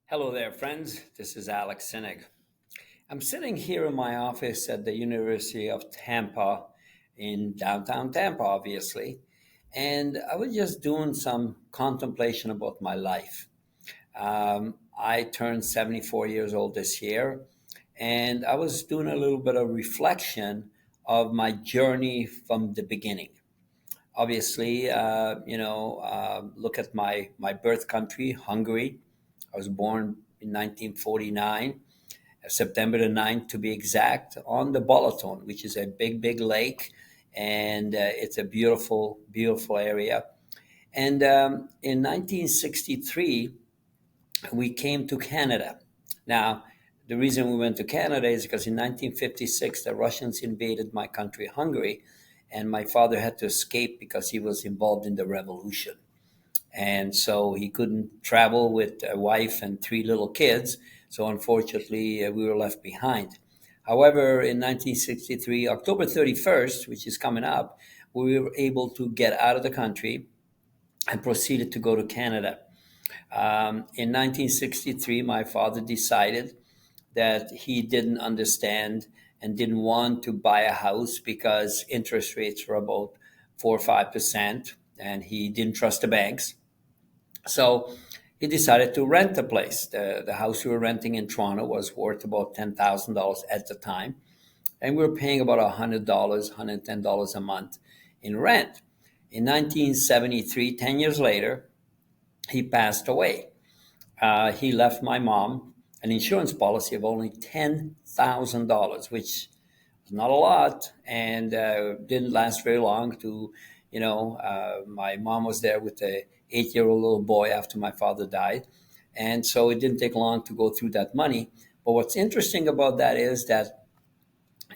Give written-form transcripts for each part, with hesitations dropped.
Hello there, friends. This is Alex Szinegh. I'm sitting here in my office at the University of Tampa in downtown Tampa, obviously, and I was just doing some contemplation about my life. I turned 74 years old this year, and I was doing a little bit of reflection of my journey from the beginning. Obviously, look at my birth country, Hungary. I was born in 1949, September the 9th to be exact, on the Balaton, which is a big, big lake, and it's a beautiful, beautiful area. And in 1963, we came to Canada. Now, the reason we went to Canada is because in 1956, the Russians invaded my country, Hungary, and my father had to escape because he was involved in the revolution. And so he couldn't travel with a wife and three little kids. So unfortunately, we were left behind. However, in 1963, October 31st, which is coming up, we were able to get out of the country and proceeded to go to Canada. In 1963, my father decided that he didn't understand and didn't want to buy a house because interest rates were about 4 or 5%, and he didn't trust the banks. So he decided to rent a place. The house we were renting in Toronto was worth about $10,000 at the time. And we were paying about $100, $110 a month in rent. In 1973, 10 years later, he passed away. He left my mom an insurance policy of only $10,000, which was not a lot and didn't last very long. My mom was there with a 8-year-old little boy after my father died. And so it didn't take long to go through that money. But what's interesting about that is that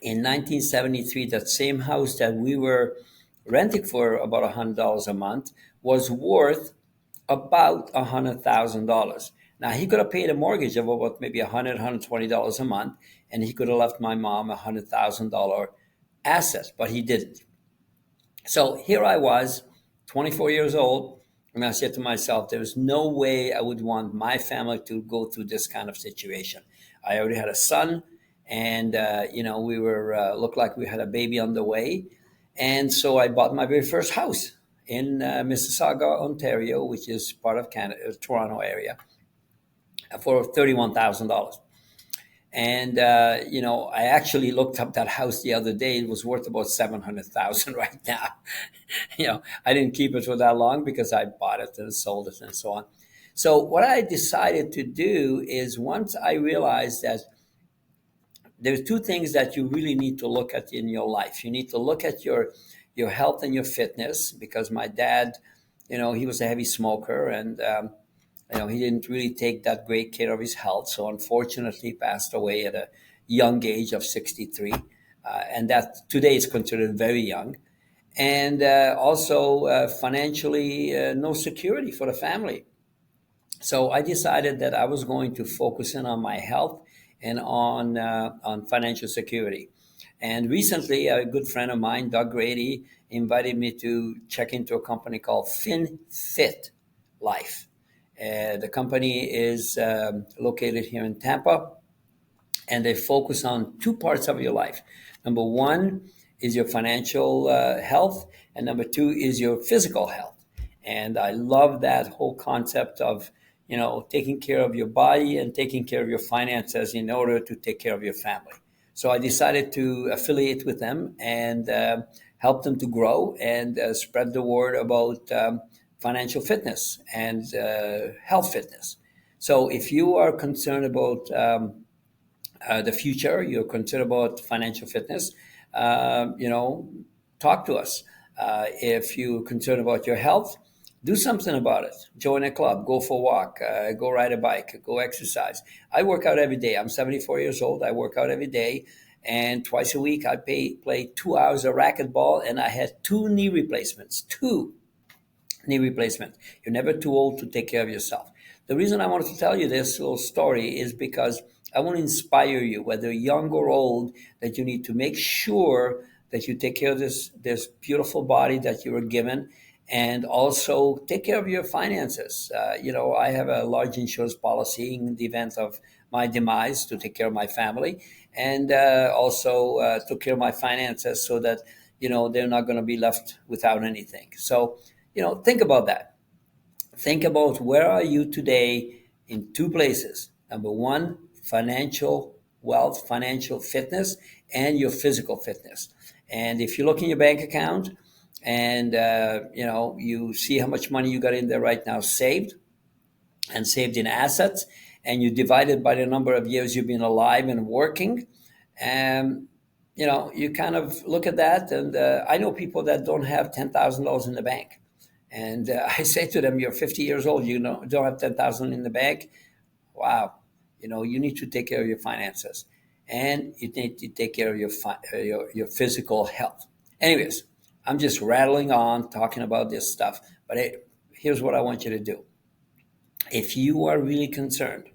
in 1973, that same house that we were renting for about $100 a month was worth about $100,000. Now he could have paid a mortgage of about maybe $120 a month, and he could have left my mom $100,000 asset, but he didn't. So here I was, 24 years old, and I said to myself, there's no way I would want my family to go through this kind of situation. I already had a son, and we were looked like we had a baby on the way, and so I bought my very first house in Mississauga, Ontario, which is part of Canada, Toronto area, for $31,000. And I actually looked up that house the other day. It was worth about 700,000 right now. I didn't keep it for that long because I bought it and sold it and so on. So what I decided to do is, once I realized that there's two things that you really need to look at in your life. You need to look at your health and your fitness, because my dad, he was a heavy smoker, and he didn't really take that great care of his health. So unfortunately, he passed away at a young age of 63. And that today is considered very young. And also financially, no security for the family. So I decided that I was going to focus in on my health and on financial security. And recently, a good friend of mine, Doug Grady, invited me to check into a company called FinFit Life. The company is located here in Tampa, and they focus on two parts of your life. Number one is your financial health, and number two is your physical health. And I love that whole concept of taking care of your body and taking care of your finances in order to take care of your family. So I decided to affiliate with them and help them to grow and spread the word about financial fitness and health fitness. So if you are concerned about the future, you're concerned about financial fitness, talk to us. If you're concerned about your health, do something about it. Join a club, go for a walk, go ride a bike, go exercise. I work out every day. I'm 74 years old. I work out every day. And twice a week, I play 2 hours of racquetball, and I had two knee replacements. You're never too old to take care of yourself. The reason I wanted to tell you this little story is because I want to inspire you, whether young or old, that you need to make sure that you take care of this beautiful body that you were given, And also take care of your finances. I have a large insurance policy in the event of my demise to take care of my family, and also took care of my finances so that they're not going to be left without anything. So think about that. Think about where are you today in two places. Number one, financial wealth, financial fitness, and your physical fitness. And if you look in your bank account and you see how much money you got in there right now saved and saved in assets, and you divide it by the number of years you've been alive and working, and you kind of look at that. And I know people that don't have $10,000 in the bank. And I say to them, "You're 50 years old. Don't have 10,000 in the bank. Wow, you need to take care of your finances, and you need to take care of your physical health." Anyways, I'm just rattling on talking about this stuff. But here's what I want you to do. If you are really concerned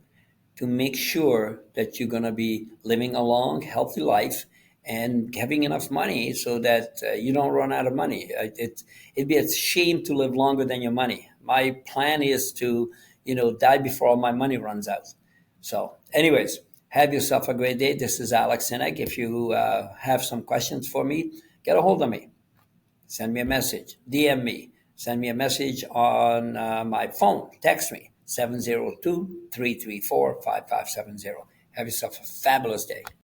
to make sure that you're going to be living a long, healthy life and having enough money so that you don't run out of money. It'd be a shame to live longer than your money. My plan is to, die before all my money runs out. So, anyways, have yourself a great day. This is Alex Szinegh. If you have some questions for me, get a hold of me. Send me a message, DM me, send me a message on my phone, text me, 702-334-5570. Have yourself a fabulous day.